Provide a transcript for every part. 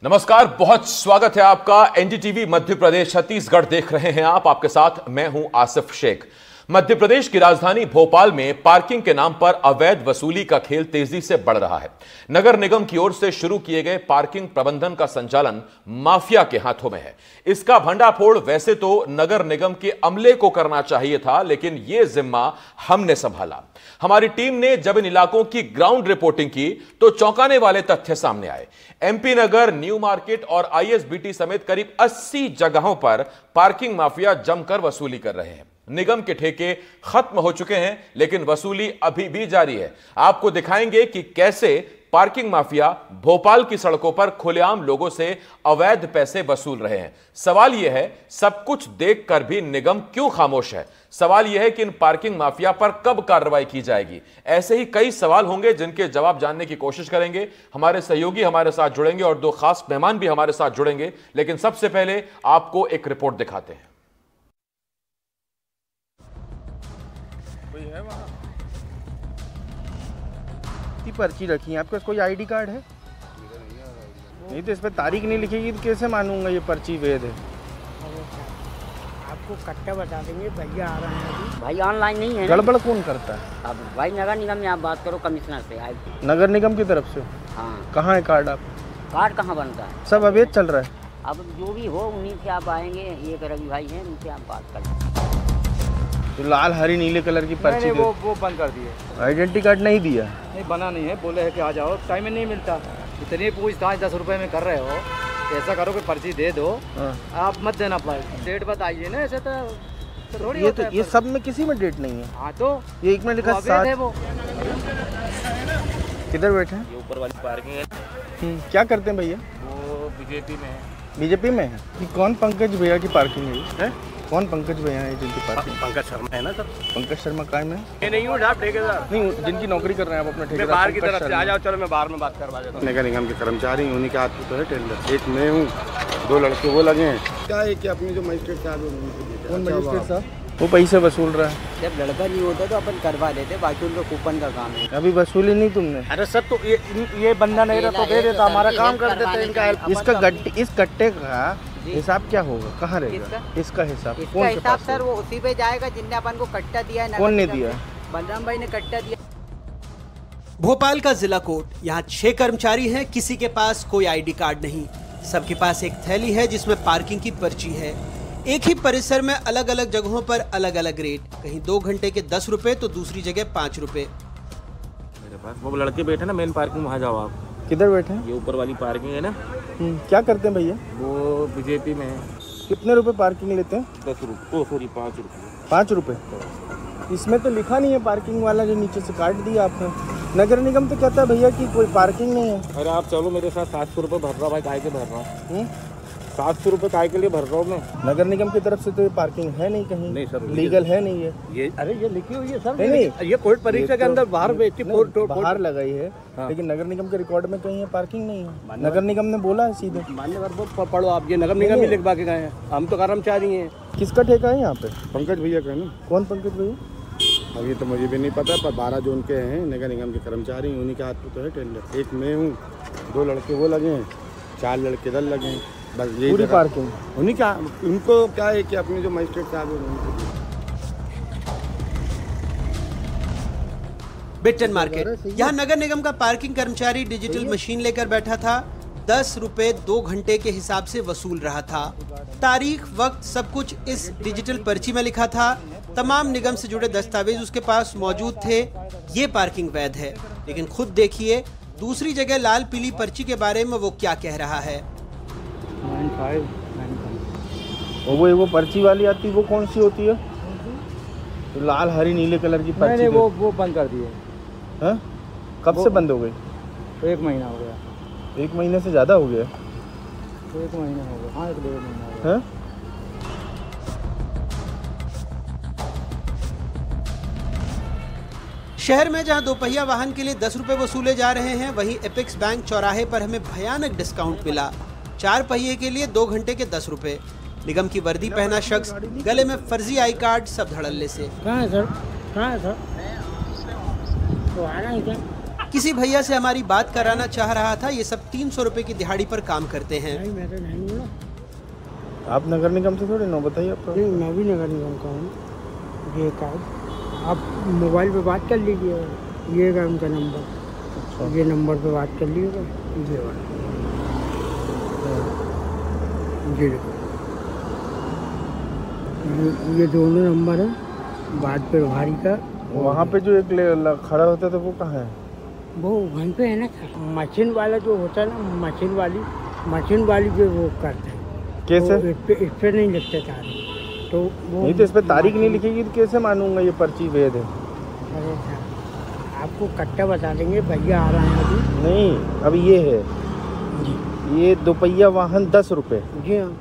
नमस्कार, बहुत स्वागत है आपका। एनडीटीवी मध्य प्रदेश छत्तीसगढ़ देख रहे हैं आप। आपके साथ मैं हूं आसिफ शेख। मध्य प्रदेश की राजधानी भोपाल में पार्किंग के नाम पर अवैध वसूली का खेल तेजी से बढ़ रहा है। नगर निगम की ओर से शुरू किए गए पार्किंग प्रबंधन का संचालन माफिया के हाथों में है। इसका भंडाफोड़ वैसे तो नगर निगम के अमले को करना चाहिए था, लेकिन यह जिम्मा हमने संभाला। हमारी टीम ने जब इन इलाकों की ग्राउंड रिपोर्टिंग की तो चौंकाने वाले तथ्य सामने आए। एमपी नगर, न्यू मार्केट और आईएसबीटी समेत करीब 80 जगहों पर पार्किंग माफिया जमकर वसूली कर रहे हैं। निगम के ठेके खत्म हो चुके हैं, लेकिन वसूली अभी भी जारी है। आपको दिखाएंगे कि कैसे पार्किंग माफिया भोपाल की सड़कों पर खुलेआम लोगों से अवैध पैसे वसूल रहे हैं। सवाल यह है, सब कुछ देखकर भी निगम क्यों खामोश है? सवाल यह है कि इन पार्किंग माफिया पर कब कार्रवाई की जाएगी? ऐसे ही कई सवाल होंगे जिनके जवाब जानने की कोशिश करेंगे। हमारे सहयोगी हमारे साथ जुड़ेंगे और दो खास मेहमान भी हमारे साथ जुड़ेंगे, लेकिन सबसे पहले आपको एक रिपोर्ट दिखाते हैं। है वहाँ की पर्ची रखी है, आपके पास कोई आईडी कार्ड है? नहीं तो इस पर तारीख नहीं लिखेगी तो कैसे मानूंगा ये पर्ची वैध है? आपको कट्टा बता देंगे, भैया आ रहे हैं अभी। भाई ऑनलाइन नहीं है। गड़बड़ कौन करता है? अब भाई नगर निगम में आप बात करो, कमिश्नर से आए। नगर निगम की तरफ से? हाँ। कहाँ है कार्ड? आप कार्ड कहाँ बनता है? सब अवैध चल रहा है। अब जो भी हो उन्हीं से आप आएंगे, ये रवि भाई हैं, उनसे आप बात कर। तो लाल हरी नीले कलर की पर्ची वो बंद कर दिए। आइडेंटिटी कार्ड नहीं दिया? नहीं, बना नहीं है, बोले है कि आ जाओ, टाइम में नहीं मिलता। इतनी पूछताछ 10 रुपए में कर रहे हो, ऐसा करो कि पर्ची दे दो। आप मत देना पाए, डेट बताइए ना, ऐसे तो थोड़ी ये तो ये सब में किसी में डेट नहीं है। हाँ तो ये एक में लिखा 7। वो किधर बैठे हैं? ये ऊपर वाली पार्किंग है। क्या करते हैं भैया? वो बीजेपी में है। बीजेपी में है? ये कौन पंकज भैया की पार्किंग है? कौन पंकज भैया है जिनकी पार्किंग? पंकज शर्मा है ना सर। पंकज शर्मा काय में? ये नहीं हूँ ठेकेदार, नहीं, जिनकी नौकरी कर रहे हैं आप अपने ठेकेदार बाहर की तरफ से आ जाओ। चलो मैं बाहर में बात करवा देता हूँ। नगर निगम के कर्मचारी, उन्हीं के हाथ में तो है टेंडर। एक मैं हूँ, 2 लड़के वो लगे हैं। क्या है कि अपने जो मजिस्ट्रेट साहब है, कौन मजिस्ट्रेट साहब? वो पैसे वसूल रहा है। जब लड़का नहीं होता तो अपन करवा देते, बाकी उनका कूपन का काम है। अभी वसूली नहीं तुमने? अरे सर, तो ये बंदा नहीं रहता तो दे देता, हमारा काम कर देते इनका हेल्प। इस कट्टे का हिसाब क्या होगा? कहाँ रहेगा इसका हिसाब? इसका हिसाब सर वो उसी पे जाएगा जिनने अपन को कट्टा दिया है। कौन ने दिया? बलराम भाई ने कट्टा दिया। भोपाल का जिला कोर्ट, यहाँ 6 कर्मचारी हैं, किसी के पास कोई आईडी कार्ड नहीं। सबके पास एक थैली है जिसमें पार्किंग की पर्ची है। एक ही परिसर में अलग अलग जगहों पर अलग अलग रेट, कहीं 2 घंटे के 10 रुपए तो दूसरी जगह 5 रुपए। मेरे पास वो लड़के बैठे ना मेन पार्किंग, वहाँ जाओ आप। किधर बैठे हैं? ये ऊपर वाली पार्किंग है ना। क्या करते हैं भैया? वो बीजेपी में है। कितने रुपए पार्किंग लेते हैं? 10 रुपये, सॉरी 5 रुपये। 5 रुपये? इसमें तो लिखा नहीं है पार्किंग वाला, जो नीचे से काट दिया आपने। नगर निगम तो कहता है भैया कि कोई पार्किंग नहीं है। अरे आप चलो मेरे साथ, 700 रुपये भर रहा भाई, काय के भर रहा हूँ? 700 रुपये काय के लिए भर रहा हूँ मैं। नगर निगम की तरफ से तो ये पार्किंग है नहीं कहीं? नहीं सर, लीगल है नहीं है ये। अरे ये लिखी हुई है सर। नहीं, ये कोर्ट परीक्षा के अंदर बाहर बाहर लगाई है। लेकिन नगर निगम के रिकॉर्ड में कहीं पार्किंग नहीं है। नगर निगम ने बोला है सीधे। मान्यवर पढ़ो आप, ये नगर निगम ही लिखवा के गए हैं, हम तो कर्मचारी हैं। किसका ठेका है यहाँ पे? पंकज भैया का ना। कौन पंकज भैया? अब ये तो मुझे भी नहीं पता, पर 12 जो उनके हैं नगर निगम के कर्मचारी, उन्हीं के हाथ में तो है टेंडर। एक मैं हूँ, 2 लड़के वो लगे हैं, 4 लड़के इधर लगे हैं। बस ये पूरी पार्किंग उन्हीं का। उनको क्या है कि अपने जो मजिस्ट्रेट साहब है। बिट्टन मार्केट, यहाँ नगर निगम का पार्किंग कर्मचारी डिजिटल मशीन लेकर बैठा था। 10 रुपए 2 घंटे के हिसाब से वसूल रहा था। तारीख, वक्त, सब कुछ इस डिजिटल पर्ची में लिखा था। तमाम निगम से जुड़े दस्तावेज उसके पास मौजूद थे। ये पार्किंग वैध है, लेकिन खुद देखिए दूसरी जगह लाल पीली पर्ची के बारे में वो क्या कह रहा है। 95 वो पर्ची वाली आती, वो कौन सी होती है? तो लाल हरी नीले कलर की पर्ची। नहीं, वो बंद कर दिए। हाँ? कब से बंद हो गई? 1 महीना हो गया। 1 महीने से ज़्यादा हो गया? 1 महीना हो गया। हाँ, 1-1.5 महीना हो गया। हाँ? शहर में जहां दोपहिया वाहन के लिए 10 रुपए वसूले जा रहे हैं, वहीं एपेक्स बैंक चौराहे पर हमें भयानक डिस्काउंट मिला। 4 पहिए के लिए 2 घंटे के 10 रुपए। निगम की वर्दी पहना शख्स, गले में फर्जी आई कार्ड, सब धड़ल्ले से। कहाँ है सर? कहाँ है सर? तो आ रहा है क्या? किसी भैया से हमारी बात कराना चाह रहा था। ये सब 300 रुपए की दिहाड़ी पर काम करते हैं। आप नगर निगम से थोड़े ना, बताइए आपका। नहीं, मैं भी नगर निगम का हूँ। ये कार्ड आप मोबाइल पे बात कर लीजिए, ये है उनका नंबर, ये नंबर पे बात कर लीजिएगा। ये वाला जी देखो, ये दोनों नंबर है वार्ड प्रभारी का। वहाँ पे जो एक खड़ा होता था वो कहाँ है? वो वहीं पे है ना, मशीन वाला जो होता है ना, मशीन वाली जो वो करते हैं। कैसे? इस पे नहीं लिखते तारीख, तो वो नहीं तो इस पे तारीख नहीं लिखेगी तो कैसे मानूंगा ये पर्ची वैध है? अरे सर, आपको कट्टा बता देंगे, भैया आ रहे हैं अभी। नहीं, अब ये है जी, ये 2 पहिया वाहन 10 रुपये। जी हाँ,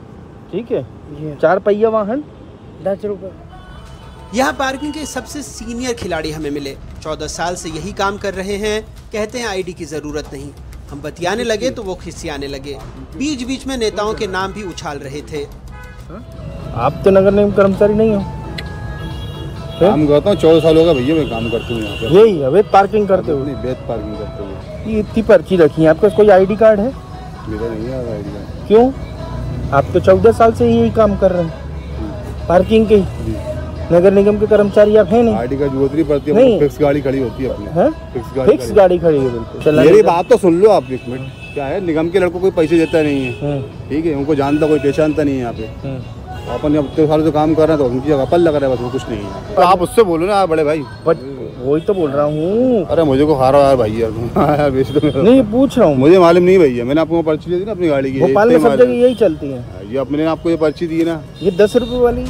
ठीक है, जी हाँ, 4 पहिया वाहन 10 रुपये। यहाँ पार्किंग के सबसे सीनियर खिलाड़ी हमें मिले। 14 साल से यही काम कर रहे हैं। कहते हैं आईडी की जरूरत नहीं। हम बतियाने लगे तो वो खिसियाने लगे। बीच बीच में नेताओं के नाम भी उछाल रहे थे। आप तो नगर निगम कर्मचारी नहीं हो? काम करता हूँ, 14 साल होगा भैया मैं काम करती हूँ यहाँ पे। यही अवैध पार्किंग करते हो? नहीं, वैध पार्किंग करते हुए। ये इतनी पर्ची रखी है, आपके पास कोई आईडी कार्ड है? मेरा नहीं है आईडी कार्ड। क्यों? आप तो 14 साल से यही काम कर रहे हैं पार्किंग के ही। नगर निगम के कर्मचारी आप हैं नहीं? आईडी कार्ड जरूरत नहीं पड़ती है, नहीं। फिक्स गाड़ी खड़ी होती है अपनी। है? फिक्स गाड़ी खड़ी है बिल्कुल। मेरी बात तो सुन लो आप एक मिनट। क्या है, निगम के लड़कों कोई पैसे देता नहीं है, ठीक है, उनको जानता कोई पहचानता नहीं है यहाँ पे। अपन अब 2 साल से काम कर रहे हैं तो उनकी जगह पर लग रहा है, बस वो कुछ नहीं है। तो आप उससे बोलो ना बड़े भाई। वही तो बोल रहा हूँ। अरे मुझे को खा रहा यार भाई यार बेच दो। नहीं, पूछ रहा हूँ। मुझे मालूम नहीं भैया, मैंने आपको पर्ची दी ना अपनी गाड़ी की। भोपाल में सब जगह यही चलती है। ये अपने आपको ये पर्ची दी है ना, ये 10 रुपये वाली।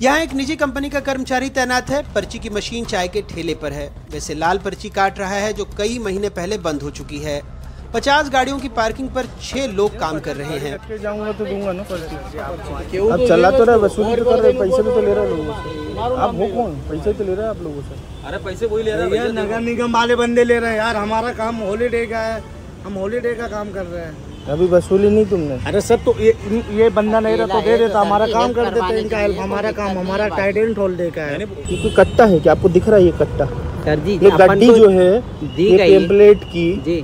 यहाँ एक निजी कंपनी का कर्मचारी तैनात है। पर्ची की मशीन चाय के ठेले पर है। वैसे लाल पर्ची काट रहा है जो कई महीने पहले बंद हो चुकी है। 50 गाड़ियों की पार्किंग पर 6 लोग काम कर रहे हैं। जाऊंगा तो दूंगा ना पर्ची। अब चला तो रहा, वसूली तो कर रहे, पैसे भी तो ले रहे लोगों से। आप हो कौन? पैसे तो ले रहे हैं आप लोगों से। अरे पैसे वही ले रहे हैं, नगर निगम वाले बंदे ले रहे हैं यार। हमारा काम हॉलीडे का है, हम हॉलीडे का काम कर रहे हैं। अभी वसूली नहीं तुमने? अरे सर, तो ये बंदा नहीं रहता तो दे देता, हमारा काम कर देते। इनका हेल्प हमारा काम, हमारा टाइटल टोल दे का है। ये कोई कट्टा है क्या? आपको दिख रहा है ये कट्टा? सर जी, ये गड्डी जो है ये टेम्पलेट की जी,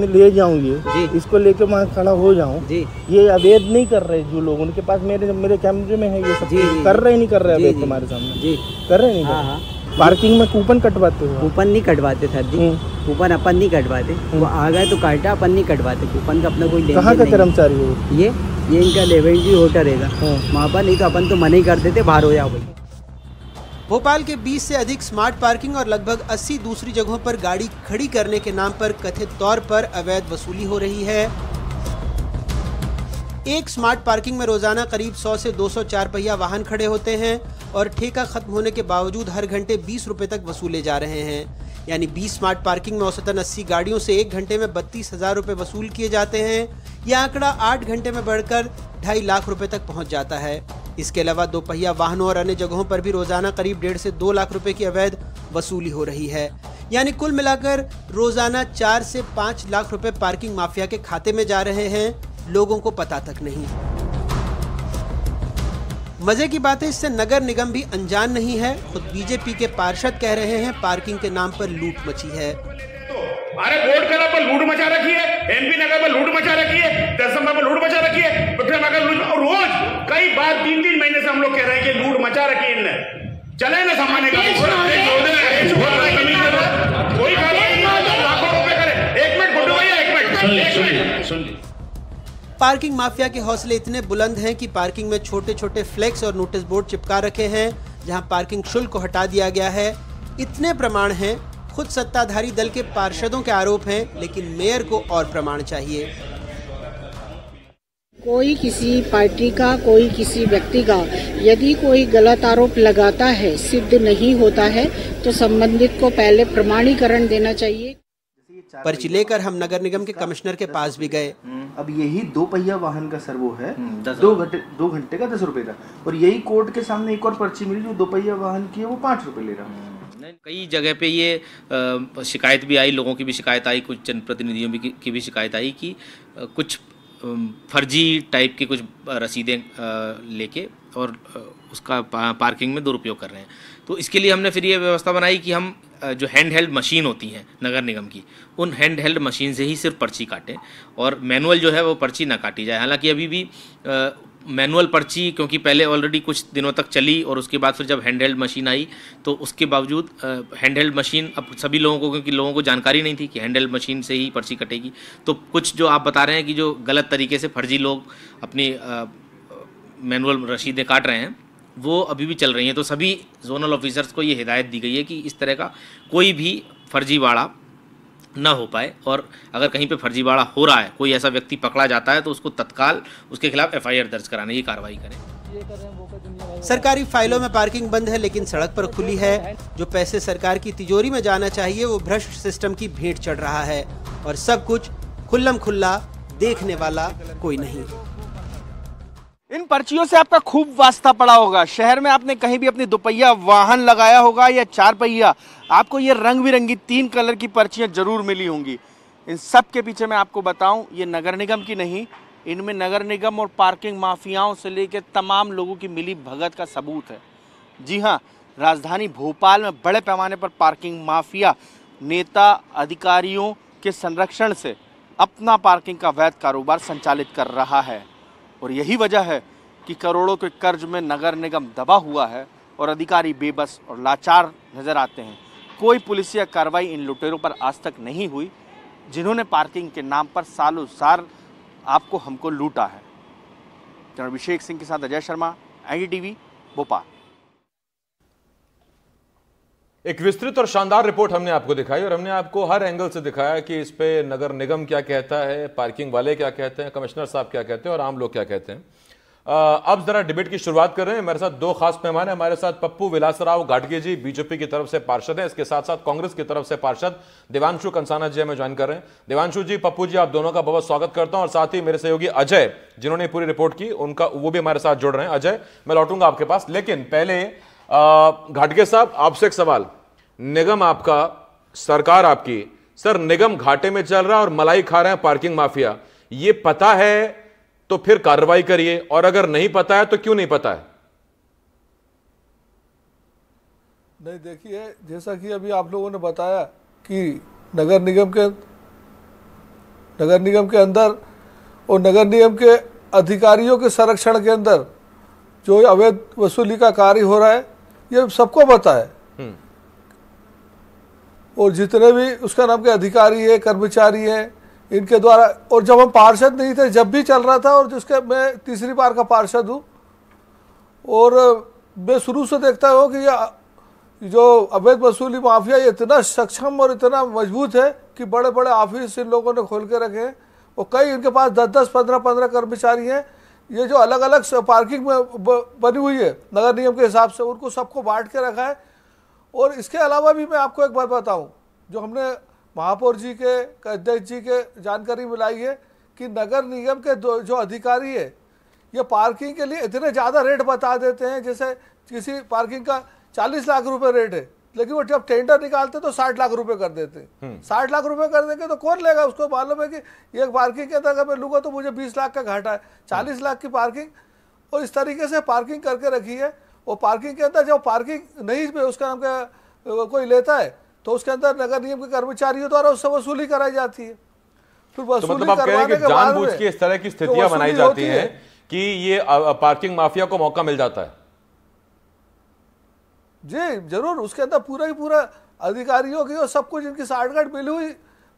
ले जाऊँ ये जी, इसको लेके वहाँ खड़ा हो जाऊँ जी। ये अवैध नहीं कर रहे जो लोग, उनके पास मेरे कैमरे में है ये सब। कर रहे नहीं कर रहे अवैध तुम्हारे सामने? जी, कर रहे नहीं? हाँ। पार्किंग में कूपन कटवाते हो? कूपन नहीं कटवाते सर जी, कूपन अपन नहीं कटवाते। वो आ गए तो काटा, अपन नहीं कटवाते कूपन का। अपना कोई लेन कहाँ का कर्मचारी हो? ये इनका लेवेंट्री होटल रहेगा वहाँ पर। नहीं तो अपन तो मना ही कर देते, बाहर हो जाओ भाई। भोपाल के 20 से अधिक स्मार्ट पार्किंग और लगभग 80 दूसरी जगहों पर गाड़ी खड़ी करने के नाम पर कथित तौर पर अवैध वसूली हो रही है। एक स्मार्ट पार्किंग में रोजाना करीब 100 से 200 4 पहिया वाहन खड़े होते हैं और ठेका खत्म होने के बावजूद हर घंटे 20 रुपए तक वसूले जा रहे हैं। यानी 20 स्मार्ट पार्किंग में औसतन 80 गाड़ियों से 1 घंटे में 32,000 रुपए वसूल किए जाते हैं। यह आंकड़ा 8 घंटे में बढ़कर 2.5 लाख रुपए तक पहुंच जाता है। इसके अलावा 2 पहिया वाहनों और अन्य जगहों पर भी रोजाना करीब 1.5 से 2 लाख रुपए की अवैध वसूली हो रही है। यानी कुल मिलाकर रोजाना 4 से 5 लाख रुपए पार्किंग माफिया के खाते में जा रहे हैं, लोगों को पता तक नहीं। मजे की बात है, इससे नगर निगम भी अनजान नहीं है। खुद बीजेपी के पार्षद कह रहे हैं पार्किंग के नाम पर लूट मची है। अरे वोट के नाम पर लूट मचा रखी है, एमपी नगर पर लूट मचा रखी है, दसंबर पर लूट मचा रखी है, और रोज कई बार 3-3 महीने से हम लोग कह रहे हैं कि लूट मचा रखी है इनने। चले ना सामान्य का कोई लाखों रुपए करे। 1 मिनट गुड्डू भैया, 1 मिनट सुन। पार्किंग माफिया के हौसले इतने बुलंद हैं कि पार्किंग में छोटे छोटे फ्लेक्स और नोटिस बोर्ड चिपका रखे हैं जहां पार्किंग शुल्क को हटा दिया गया है। इतने प्रमाण हैं, खुद सत्ताधारी दल के पार्षदों के आरोप हैं, लेकिन मेयर को और प्रमाण चाहिए। कोई किसी पार्टी का, कोई किसी व्यक्ति का यदि कोई गलत आरोप लगाता है, सिद्ध नहीं होता है, तो संबंधित को पहले प्रमाणीकरण देना चाहिए। पर्ची लेकर हम नगर निगम के कमिश्नर के पास भी गए। अब यही 2 पहिया वाहन का सर वो है 2 घंटे का 10 रुपए का, और यही कोर्ट के सामने एक और पर्ची मिली जो 2 पहिया वाहन की है, वो 5 रुपए ले रहा है। कई जगह पे ये शिकायत भी आई, लोगों की भी शिकायत आई, कुछ जनप्रतिनिधियों की भी शिकायत आई कि कुछ फर्जी टाइप की कुछ रसीदें लेके और उसका पार्किंग में दुरुपयोग कर रहे हैं। तो इसके लिए हमने फिर ये व्यवस्था बनाई कि हम जो हैंड हेल्ड मशीन होती हैं नगर निगम की, उन हैंड हेल्ड मशीन से ही सिर्फ पर्ची काटें और मैनुअल जो है वो पर्ची ना काटी जाए। हालांकि अभी भी मैनुअल पर्ची क्योंकि पहले ऑलरेडी कुछ दिनों तक चली और उसके बाद फिर जब हैंड हेल्ड मशीन आई तो उसके बावजूद हैंड हेल्ड मशीन अब सभी लोगों को, क्योंकि लोगों को जानकारी नहीं थी कि हैंड हेल्ड मशीन से ही पर्ची कटेगी, तो कुछ जो आप बता रहे हैं कि जो गलत तरीके से फर्जी लोग अपनी मैनुअल रसीदें काट रहे हैं वो अभी भी चल रही हैं। तो सभी जोनल ऑफिसर्स को ये हिदायत दी गई है कि इस तरह का कोई भी फर्जीवाड़ा ना हो पाए और अगर कहीं पे फर्जीवाड़ा हो रहा है, कोई ऐसा व्यक्ति पकड़ा जाता है तो उसको तत्काल उसके खिलाफ FIR दर्ज कराने की कार्रवाई करें। सरकारी फाइलों में पार्किंग बंद है लेकिन सड़क पर खुली है। जो पैसे सरकार की तिजोरी में जाना चाहिए वो भ्रष्ट सिस्टम की भेंट चढ़ रहा है और सब कुछ खुल्लम खुल्ला देखने वाला कोई नहीं। इन पर्चियों से आपका खूब वास्ता पड़ा होगा। शहर में आपने कहीं भी अपनी दोपहिया वाहन लगाया होगा या चार पहिया, आपको ये रंग बिरंगी 3 कलर की पर्चियां जरूर मिली होंगी। इन सब के पीछे मैं आपको बताऊं, ये नगर निगम की नहीं, इनमें नगर निगम और पार्किंग माफियाओं से लेकर तमाम लोगों की मिली भगत का सबूत है। जी हाँ, राजधानी भोपाल में बड़े पैमाने पर पार्किंग माफिया नेता अधिकारियों के संरक्षण से अपना पार्किंग का वैध कारोबार संचालित कर रहा है और यही वजह है कि करोड़ों के कर्ज में नगर निगम दबा हुआ है और अधिकारी बेबस और लाचार नजर आते हैं। कोई पुलिसिया कार्रवाई इन लुटेरों पर आज तक नहीं हुई जिन्होंने पार्किंग के नाम पर सालों साल आपको हमको लूटा है। जनरल अभिषेक सिंह के साथ अजय शर्मा, NDTV भोपाल। एक विस्तृत और शानदार रिपोर्ट हमने आपको दिखाई और हमने आपको हर एंगल से दिखाया कि इस पे नगर निगम क्या कहता है, पार्किंग वाले क्या कहते हैं, कमिश्नर साहब क्या कहते हैं और आम लोग क्या कहते हैं। अब जरा डिबेट की शुरुआत कर रहे हैं। मेरे साथ 2 खास मेहमान हैं। हमारे साथ पप्पू विलासराव गाडगे जी बीजेपी की तरफ से पार्षद हैं, इसके साथ साथ कांग्रेस की तरफ से पार्षद देवांशु कंसाना जी हमें ज्वाइन कर रहे हैं। देवांशु जी, पप्पू जी, आप दोनों का बहुत स्वागत करता हूं और साथ ही मेरे सहयोगी अजय जिन्होंने पूरी रिपोर्ट की, उनका वो भी हमारे साथ जुड़ रहे हैं। अजय, मैं लौटूंगा आपके पास, लेकिन पहले गाडगे साहब आपसे एक सवाल। निगम आपका, सरकार आपकी, सर निगम घाटे में चल रहा है और मलाई खा रहे हैं पार्किंग माफिया, ये पता है तो फिर कार्रवाई करिए, और अगर नहीं पता है तो क्यों नहीं पता है? नहीं, देखिए, जैसा कि अभी आप लोगों ने बताया कि नगर निगम के अंदर और नगर निगम के अधिकारियों के संरक्षण के अंदर जो अवैध वसूली का कार्य हो रहा है ये सबको पता है। और जितने भी उसका नाम के अधिकारी है, कर्मचारी हैं, इनके द्वारा, और जब हम पार्षद नहीं थे जब भी चल रहा था, और जिसके मैं तीसरी बार का पार्षद हूँ और मैं शुरू से देखता हूँ कि ये जो अवैध वसूली माफिया ये इतना सक्षम और इतना मजबूत है कि बड़े बड़े ऑफिस इन लोगों ने खोल के रखे हैं और कई इनके पास 10-10, 15-15 कर्मचारी हैं। ये जो अलग अलग पार्किंग में बनी हुई है नगर निगम के हिसाब से, उनको सबको बांट के रखा है। और इसके अलावा भी मैं आपको एक बात बताऊं, जो हमने महापौर जी के, अध्यक्ष जी के जानकारी मिलाई है कि नगर निगम के जो अधिकारी है ये पार्किंग के लिए इतने ज़्यादा रेट बता देते हैं। जैसे किसी पार्किंग का 40 लाख रुपए रेट है, लेकिन वो जब टेंडर निकालते तो 60 लाख रुपए कर देते हैं। 60 लाख रुपए कर देंगे तो कौन लेगा? उसको मालूम है कि एक पार्किंग के अंदर अगर मैं लूँगा तो मुझे 20 लाख का घाटा है। 40 लाख की पार्किंग, और इस तरीके से पार्किंग करके रखी है। और पार्किंग के अंदर जब पार्किंग नहीं पे उसका नाम का कोई लेता है तो उसके अंदर नगर निगम के कर्मचारियों द्वारा उससे वसूली कराई जाती है। फिर वसूली करवाने के बाद जानबूझ के इस तरह की स्थितियां बनाई जाती हैं कि ये पार्किंग माफिया को मौका मिल जाता है। जी जरूर, उसके अंदर पूरा ही पूरा अधिकारियों की और सब कुछ इनकी साठगांठ मिली हुई,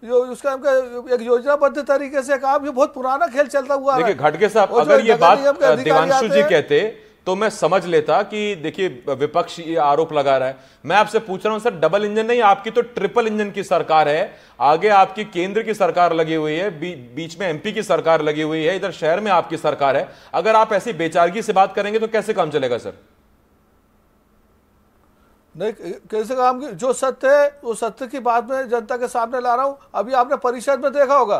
जो उसका एक योजनाबद्ध तरीके से काम, ये बहुत पुराना खेल चलता हुआ है। देखिए घाटगे साहब, अगर ये बात देवांशु जी कहते तो मैं समझ लेता कि देखिए विपक्ष ये आरोप लगा रहा है। मैं आपसे पूछ रहा हूं सर, डबल इंजन नहीं, आपकी तो ट्रिपल इंजन की सरकार है। आगे आपकी केंद्र की सरकार लगी हुई है, बीच में MP की सरकार लगी हुई है, इधर शहर में आपकी सरकार है। अगर आप ऐसी बेचारगी से बात करेंगे तो कैसे काम चलेगा सर? नहीं, कैसे काम की, जो सत्य है वो सत्य की बात में जनता के सामने ला रहा हूं। अभी आपने परिषद में देखा होगा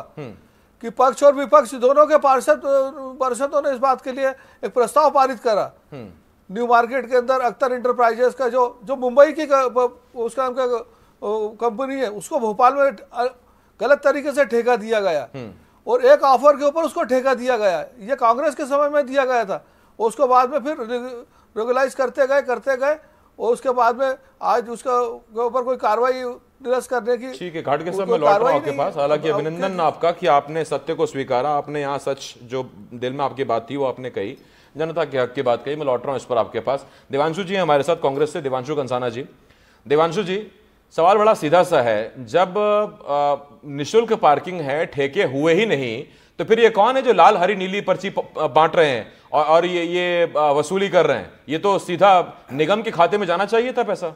कि पक्ष और विपक्ष दोनों के पार्षदों ने इस बात के लिए एक प्रस्ताव पारित करा। न्यू मार्केट के अंदर अख्तर इंटरप्राइजेस का जो मुंबई की उसका नाम का कंपनी है, उसको भोपाल में गलत तरीके से ठेका दिया गया और एक ऑफर के ऊपर उसको ठेका दिया गया। ये कांग्रेस के समय में दिया गया था। उसको बाद में फिर रेगुलाइज करते गए और उसके बाद में आज उसका ऊपर कोई कार्रवाई निरस्त करने की। ठीक है, घाट के सब मैं लौट रहा हूँ आपके पास। हालांकि अभिनंदन आपका कि आपने सत्य को स्वीकारा, आपने यहाँ सच जो दिल में आपकी बात थी वो आपने कही, जनता के हक की बात कही। मैं लौट रहा हूँ इस पर आपके पास। देवांशु जी हमारे साथ कांग्रेस से, देवांशु कंसाना जी। देवांशु जी, सवाल बड़ा सीधा सा है, जब निःशुल्क पार्किंग है, ठेके हुए ही नहीं, तो फिर ये कौन है जो लाल हरी नीली पर्ची बांट रहे हैं और ये वसूली कर रहे हैं? ये तो सीधा निगम के खाते में जाना चाहिए था पैसा।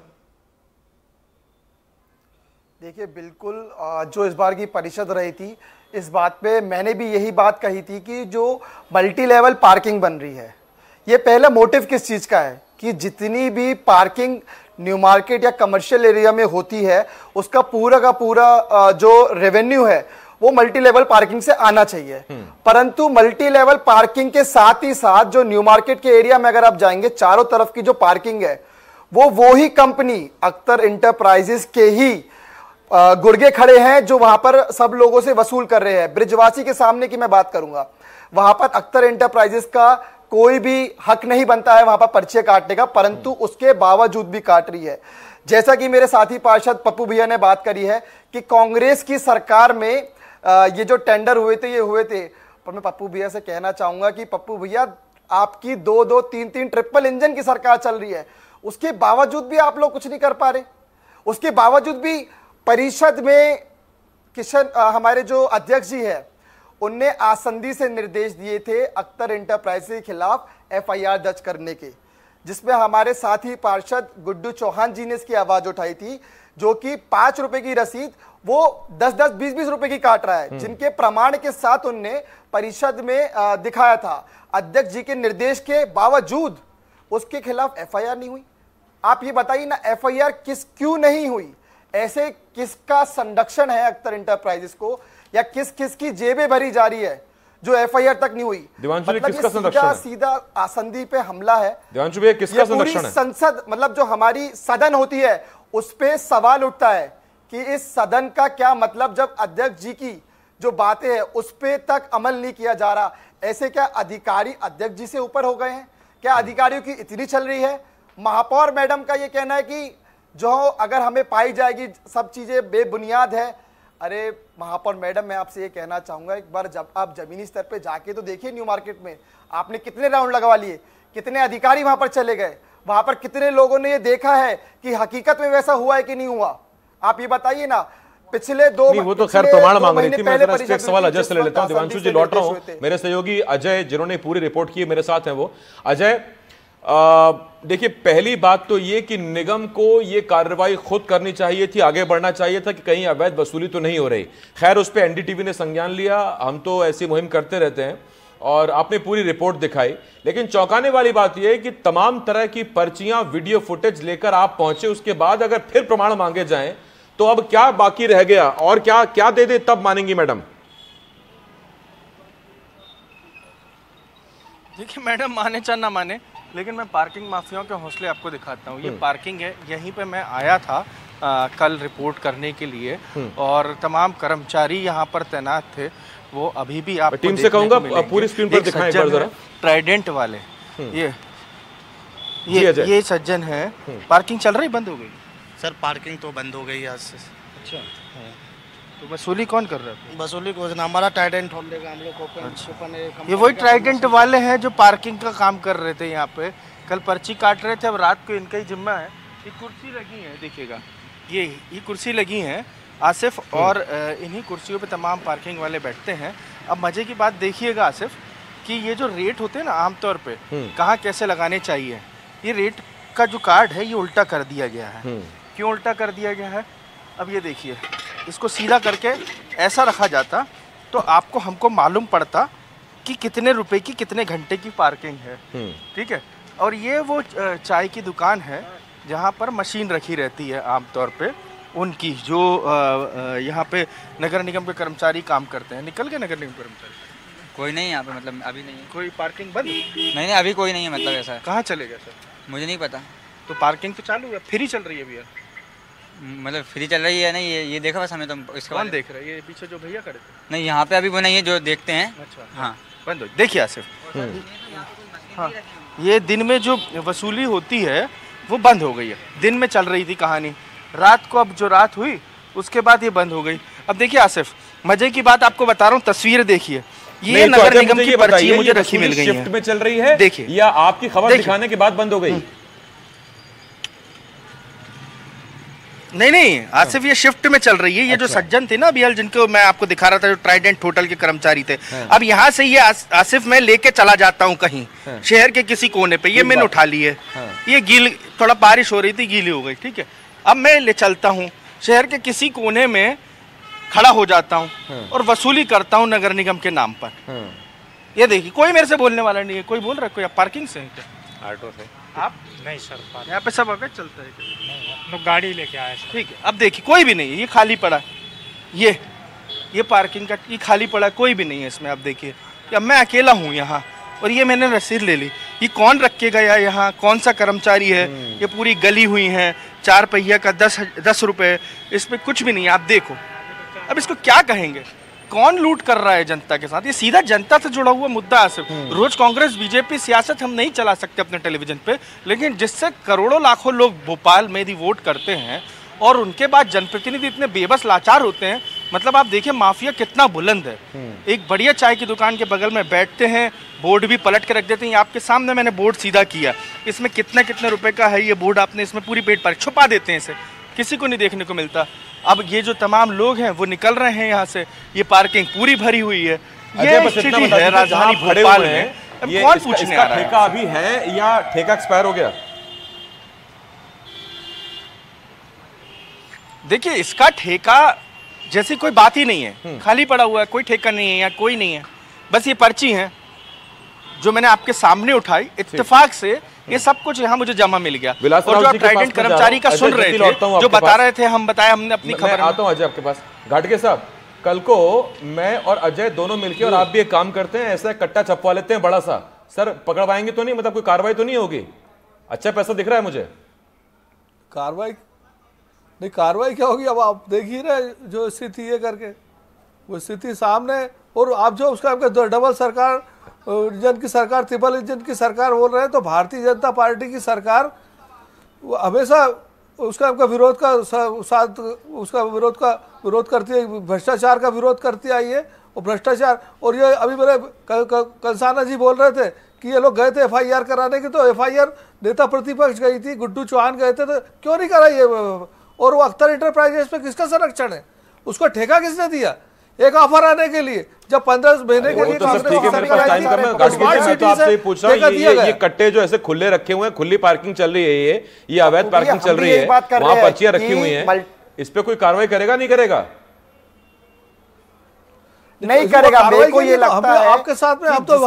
देखिए, बिल्कुल जो इस बार की परिषद रही थी, इस बात पे मैंने भी यही बात कही थी कि जो मल्टी लेवल पार्किंग बन रही है, ये पहला मोटिव किस चीज़ का है कि जितनी भी पार्किंग न्यू मार्केट या कमर्शियल एरिया में होती है, उसका पूरा का पूरा जो रेवेन्यू है वो मल्टी लेवल पार्किंग से आना चाहिए। परंतु मल्टी लेवल पार्किंग के साथ ही साथ जो न्यू मार्केट के एरिया में अगर आप जाएंगे, चारों तरफ की जो पार्किंग है वो ही कंपनी अख्तर इंटरप्राइजेस के ही गुर्गे खड़े हैं जो वहां पर सब लोगों से वसूल कर रहे हैं। ब्रिजवासी के सामने की मैं बात करूंगा, वहां पर अख्तर इंटरप्राइजेस का कोई भी हक नहीं बनता है वहां पर पर्चे काटने का, परंतु उसके बावजूद भी काट रही है। जैसा कि मेरे साथी पार्षद पप्पू भैया ने बात करी है कि कांग्रेस की सरकार में ये जो टेंडर हुए थे, पर मैं पप्पू भैया से कहना चाहूंगा कि पप्पू भैया, आपकी 2-2, 3-3 ट्रिपल इंजन की सरकार चल रही है, उसके बावजूद भी आप लोग कुछ नहीं कर पा रहे। उसके बावजूद भी परिषद में किशन हमारे जो अध्यक्ष जी है, उनने आसंदी से निर्देश दिए थे अख्तर एंटरप्राइज के खिलाफ FIR दर्ज करने के, जिसमें हमारे साथी पार्षद गुड्डू चौहान जी ने इसकी आवाज उठाई थी, जो कि 5 रुपए की रसीद वो 10-10, 20-20 रुपए की काट रहा है, जिनके प्रमाण के साथ उनने परिषद में दिखाया था। अध्यक्ष जी के निर्देश के बावजूद उसके खिलाफ FIR नहीं हुई। आप ये बताइए ना, FIR क्यों नहीं हुई? ऐसे किसका संरक्षण है अख्तर इंटरप्राइजेस को, या किस की जेबें भरी जा रही है जो FIR तक नहीं हुई? मतलब किसका संरक्षण है? सीधा आसंदी पे हमला है। देवांशु भैया, किसका संरक्षण है? संसद, मतलब जो हमारी सदन होती है, उस पे सवाल उठता है कि इस सदन का क्या मतलब, जब अध्यक्ष जी की जो बातें हैं उस पे तक अमल नहीं किया जा रहा। ऐसे क्या अधिकारी अध्यक्ष जी से ऊपर हो गए हैं? क्या अधिकारियों की इतनी चल रही है? महापौर मैडम का ये कहना है कि जो अगर हमें पाई जाएगी सब चीजें बेबुनियाद है। अरे महापौर मैडम, मैं आपसे ये कहना चाहूंगा, एक बार जब आप जमीनी स्तर पे जाके तो देखिए, न्यू मार्केट में आपने कितने राउंड लगवा लिए, कितने अधिकारी वहां पर चले गए, वहां पर कितने लोगों ने ये देखा है कि हकीकत में वैसा हुआ है कि नहीं हुआ? आप ये बताइए ना। पिछले वो तो खैर प्रमाण मांग रही थी। मैं एक सवाल अजय से ले लेता हूं। देवांशु जी, लौट रहा हूं। मेरे सहयोगी अजय, जिन्होंने पूरी रिपोर्ट की, मेरे साथ हैं वो। अजय, देखिए, पहली बात तो ये कि निगम को ये कार्रवाई खुद करनी चाहिए थी, आगे बढ़ना चाहिए था कि कहीं अवैध वसूली तो नहीं हो रही। खैर, उस पर NDTV ने संज्ञान लिया। हम तो ऐसी मुहिम करते रहते हैं और आपने पूरी रिपोर्ट दिखाई। लेकिन चौंकाने वाली बात यह है कि तमाम तरह की पर्चियां, वीडियो फुटेज लेकर आप पहुंचे, उसके बाद अगर फिर प्रमाण मांगे जाएं तो अब क्या बाकी रह गया? और क्या दे दे तब मानेंगी मैडम? देखिए मैडम, माने चाहे ना माने, लेकिन मैं पार्किंग माफियाओं के हौसले आपको दिखाता हूँ। ये पार्किंग है, यहीं पे मैं आया था कल रिपोर्ट करने के लिए, और तमाम कर्मचारी यहाँ पर तैनात थे। वो अभी भी आप टीम से कहूंगा पूरी स्क्रीन पर दिखाएं एक बार जरा। ट्राइडेंट वाले ये सज्जन है। पार्किंग चल रही, बंद हो गई? सर, पार्किंग तो बंद हो गई आज से। अच्छा, तो वसूली कौन कर रहा है? वसूली को हमारा ट्राइडेंट होल्ड देगा हम लोग को। अच्छा। ये वही ट्राइडेंट वाले हैं जो पार्किंग का काम कर रहे थे यहाँ पे, कल पर्ची काट रहे थे। अब रात को इनका ही जिम्मा है। ये कुर्सी लगी है, देखिएगा, ये कुर्सी लगी है आसिफ, और इन्हीं कुर्सियों पे तमाम पार्किंग वाले बैठते हैं। अब मजे की बात देखिएगा आसिफ कि ये जो रेट होते हैं ना आमतौर पे, कहाँ कैसे लगाने चाहिए, ये रेट का जो कार्ड है ये उल्टा कर दिया गया है। क्यों उल्टा कर दिया गया है? अब ये देखिए, इसको सीधा करके ऐसा रखा जाता तो आपको हमको मालूम पड़ता कि कितने रुपए की कितने घंटे की पार्किंग है। ठीक है। और ये वो चाय की दुकान है जहाँ पर मशीन रखी रहती है आमतौर पे उनकी, जो यहाँ पे नगर निगम के कर्मचारी काम करते हैं। निकल के नगर निगम कर्मचारी कोई नहीं यहाँ पे, मतलब अभी नहीं है कोई पार्किंग बंद? नहीं, अभी कोई नहीं है, मतलब ऐसा है। कहाँ चले गए सर? मुझे नहीं पता। तो पार्किंग तो चालू है, फ्री चल रही है भैया? मतलब फ्री चल रही है? नहीं, ये देखा बस हमें तो इसका। कौन देख रहा है? ये पीछे जो भैया खड़े थे? नहीं, यहाँ पे अभी वो नहीं है जो देखते हैं। अच्छा, हाँ, बंद हो। देखिए आसिफ, हाँ ये दिन में जो वसूली होती है वो बंद हो गई है। दिन में चल रही थी कहानी, रात को अब जो रात हुई उसके बाद ये बंद हो गई। अब देखिए आसिफ, मजे की बात आपको बता रहा हूँ, तस्वीर देखिए, ये नगर निगम की पर्ची मुझे रखी मिल गई है। शिफ्ट में चल रही है, देखिए, या आपकी खबर दिखाने के बाद बंद हो गई? नहीं नहीं आसिफ, ये शिफ्ट में चल रही है। ये जो सज्जन थे ना अभी जिनको मैं आपको दिखा रहा था, जो ट्राइडेंट होटल के कर्मचारी थे, अब यहाँ से ये आसिफ मैं लेके चला जाता हूँ कहीं शहर के किसी कोने पे, ये मैंने उठा ली है, ये गील, थोड़ा बारिश हो रही थी, गीली हो गई, ठीक है। अब मैं ले चलता हूँ शहर के किसी कोने में, खड़ा हो जाता हूँ और वसूली करता हूँ नगर निगम के नाम पर। ये देखिए, कोई मेरे से बोलने वाला नहीं है। कोई बोल रहा है कोई आप पार्किंग से हैं क्या? ऑटो से। आप? नहीं सर, यहाँ पे सब अवैध चलता है? हम लोग गाड़ी लेके आए। ठीक है, अब देखिए कोई भी नहीं है, ये खाली पड़ा है, ये पार्किंग का ये खाली पड़ा है, कोई भी नहीं है इसमें। अब देखिए, अब मैं अकेला हूँ यहाँ और ये मैंने रसीद ले ली। ये कौन रख के गया यहाँ, कौन सा कर्मचारी है? ये पूरी गली हुई है, 4 पहिया का 10 रुपये, इसमें कुछ भी नहीं है। आप देखो, अब इसको क्या कहेंगे? कौन लूट कर रहा है जनता के साथ? ये सीधा जनता से जुड़ा हुआ मुद्दा है। रोज कांग्रेस बीजेपी सियासत हम नहीं चला सकते अपने टेलीविजन पे, लेकिन जिससे करोड़ों लाखों लोग भोपाल में यदि वोट करते हैं और उनके बाद जनप्रतिनिधि इतने बेबस लाचार होते हैं, मतलब आप देखिए माफिया कितना बुलंद है। एक बढ़िया चाय की दुकान के बगल में बैठते हैं, बोर्ड भी पलट के रख देते हैं। आपके सामने मैंने बोर्ड सीधा किया, इसमें कितने कितने रुपए का है ये बोर्ड, आपने इसमें पूरी पेट पर छुपा देते हैं, इसे किसी को नहीं देखने को मिलता। अब ये जो तमाम लोग हैं वो निकल रहे हैं यहाँ से, ये पार्किंग पूरी भरी हुई है। ये स्थिति है राजधानी भोपाल में। कौन पूछने आ रहा है? ठेका अभी है या ठेका एक्सपायर हो गया? देखिए, इसका ठेका जैसी कोई बात ही नहीं है, खाली पड़ा हुआ है, कोई ठेका नहीं है या कोई नहीं है। बस ये पर्ची है जो मैंने आपके सामने उठाई, इत्तेफाक से ये सब कुछ यहाँ मुझे जमा मिल गया। और जो आप ट्राइडेंट कर्मचारी का सुन रहे थे, जो बता रहे थे, हमने अपनी खबर। आता हूँ अजय आपके पास। घाटगे साहब, कल को मैं और अजय दोनों मिलकर और आप भी एक काम करते हैं, ऐसा कट्टा छपवा लेते हैं बड़ा सा। सर पकड़वाएंगे तो नहीं, मतलब कोई कार्रवाई तो नहीं होगी? अच्छा पैसा दिख रहा है मुझे। कार्रवाई नहीं, कार्रवाई क्या होगी? अब आप देख ही रहे जो स्थिति है करके, वो स्थिति सामने। और आप जो उसका डबल सरकार, इंजन की सरकार, ट्रिपल इंजन की सरकार बोल रहे हैं, तो भारतीय जनता पार्टी की सरकार हमेशा उसका विरोध का साथ, उसका विरोध करती है, भ्रष्टाचार का विरोध करती आई है। और भ्रष्टाचार, और ये अभी मेरे कंसाना जी बोल रहे थे कि ये लोग गए थे FIR कराने की, तो FIR नेता प्रतिपक्ष गई थी, गुड्डू चौहान गए थे, तो क्यों नहीं कराई है? और वो अख्तर इंटरप्राइजेस पे किसका संरक्षण है? उसको ठेका किसने दिया? एक ऑफर आने के लिए जब 15 महीने के लिए ये कट्टे जो ऐसे खुले रखे हुए हैं, खुली पार्किंग चल रही है, ये अवैध पार्किंग चल रही है, वहां पर्चियां रखी हुई हैं, इस पे कोई कार्रवाई करेगा नहीं करेगा? नहीं करेगा। मेरे को ये लगता है आपके साथ में, हम तो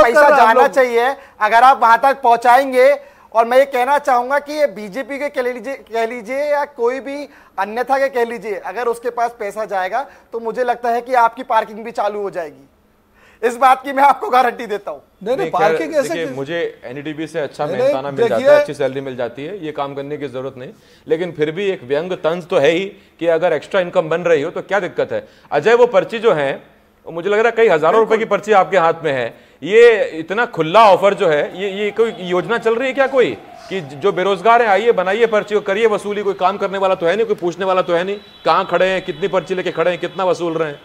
पैसा जाना चाहिए, अगर आप वहां तक पहुंचाएंगे। और मैं ये कहना चाहूंगा कि ये बीजेपी के कह लीजिए या कोई भी अन्यथा के कह लीजिए, अगर उसके पास पैसा जाएगा तो मुझे लगता है कि आपकी पार्किंग भी चालू हो जाएगी। इस बात की मैं आपको गारंटी देता हूँ। नहीं पार्किंग ऐसे, मुझे NDTV से अच्छा मेहनताना मिल जाता है, अच्छी सैलरी मिल जाती है, ये काम करने की जरूरत नहीं। लेकिन फिर भी एक व्यंग तंज तो है ही कि अगर एक्स्ट्रा इनकम बन रही हो तो क्या दिक्कत है? अजय, वो पर्ची जो है, मुझे लग रहा है कई हजारों रुपए की पर्ची आपके हाथ में है, ये इतना खुला ऑफर जो है, ये कोई योजना चल रही है क्या कोई, कि जो बेरोजगार है आइए बनाइए पर्ची और करिए वसूली? कोई काम करने वाला तो है नहीं, कोई पूछने वाला तो है नहीं, कहां खड़े हैं, कितनी पर्ची लेके खड़े हैं, कितना वसूल रहे हैं?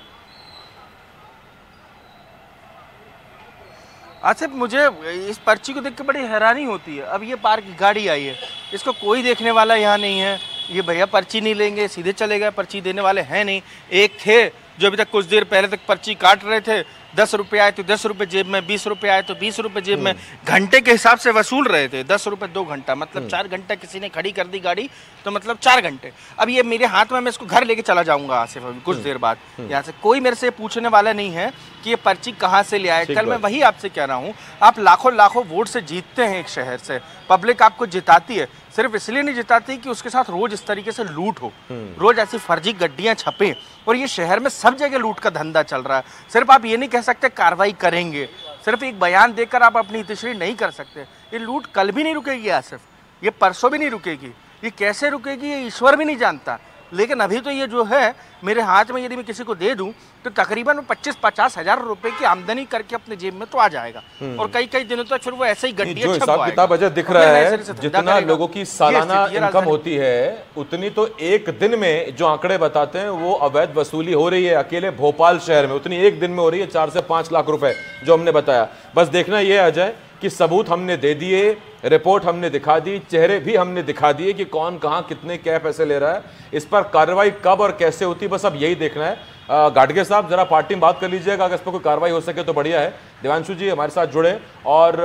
आसिफ, मुझे इस पर्ची को देख के बड़ी हैरानी होती है। अब ये पार्क गाड़ी आई है, इसको कोई देखने वाला यहाँ नहीं है। ये भैया पर्ची नहीं लेंगे, सीधे चले गए, पर्ची देने वाले हैं नहीं। एक थे जो अभी तक कुछ देर पहले तक पर्ची काट रहे थे, 10 रुपये आए तो 10 रुपये जेब में, 20 रुपये आए तो 20 रुपये जेब में, घंटे के हिसाब से वसूल रहे थे। 10 रुपये 2 घंटा, मतलब 4 घंटा किसी ने खड़ी कर दी गाड़ी, तो मतलब 4 घंटे। अब ये मेरे हाथ में, मैं इसको घर लेके चला जाऊंगा आसिफ अभी कुछ देर बाद। यहाँ से कोई मेरे से पूछने वाला नहीं है कि ये पर्ची कहाँ से ले आए। कल मैं वही आपसे कह रहा हूँ, आप लाखों वोट से जीतते हैं एक शहर से, पब्लिक आपको जिताती है, सिर्फ इसलिए नहीं जिताती कि उसके साथ रोज इस तरीके से लूट हो, रोज ऐसी फर्जी गड्डियां छपे। और ये शहर में सब जगह लूट का धंधा चल रहा है। सिर्फ आप ये नहीं कह सकते कार्रवाई करेंगे, सिर्फ एक बयान देकर आप अपनी हितैषी नहीं कर सकते। ये लूट कल भी नहीं रुकेगी आसिफ, ये परसों भी नहीं रुकेगी, ये कैसे रुकेगी ये ईश्वर भी नहीं जानता। लेकिन अभी तो ये जो है मेरे हाथ में यदि मैं किसी को दे दूं तो तकरीबन 25-50 हजार रुपए की आमदनी करके अपने जेब में तो आ जाएगा और कई कई दिनों तक फिर वो ऐसे ही गड्डी जो हिसाब किताब अजय दिख रहा है, जितना लोगों की सालाना इनकम होती है उतनी तो एक दिन में जो आंकड़े बताते हैं वो अवैध वसूली हो रही है अकेले भोपाल शहर में, उतनी एक दिन में हो रही है 4 से 5 लाख रुपए जो हमने बताया। बस देखना यह अजय कि सबूत हमने दे दिए, रिपोर्ट हमने दिखा दी, चेहरे भी हमने दिखा दिए कि कौन कहां कितने क्या पैसे ले रहा है, इस पर कार्रवाई कब और कैसे होती, बस अब यही देखना है। गाडगे साहब जरा पार्टी में बात कर लीजिएगा, अगर इस पर कोई कार्रवाई हो सके तो बढ़िया है। देवांशु जी हमारे साथ जुड़े और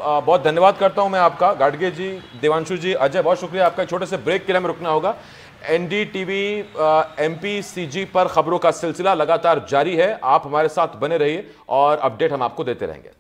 बहुत धन्यवाद करता हूं मैं आपका, गाडगे जी, देवांशु जी, अजय बहुत शुक्रिया आपका। छोटे से ब्रेक के लिए हमें रुकना होगा। एनडीटीवी एमपीसीजी पर खबरों का सिलसिला लगातार जारी है, आप हमारे साथ बने रहिए और अपडेट हम आपको देते रहेंगे।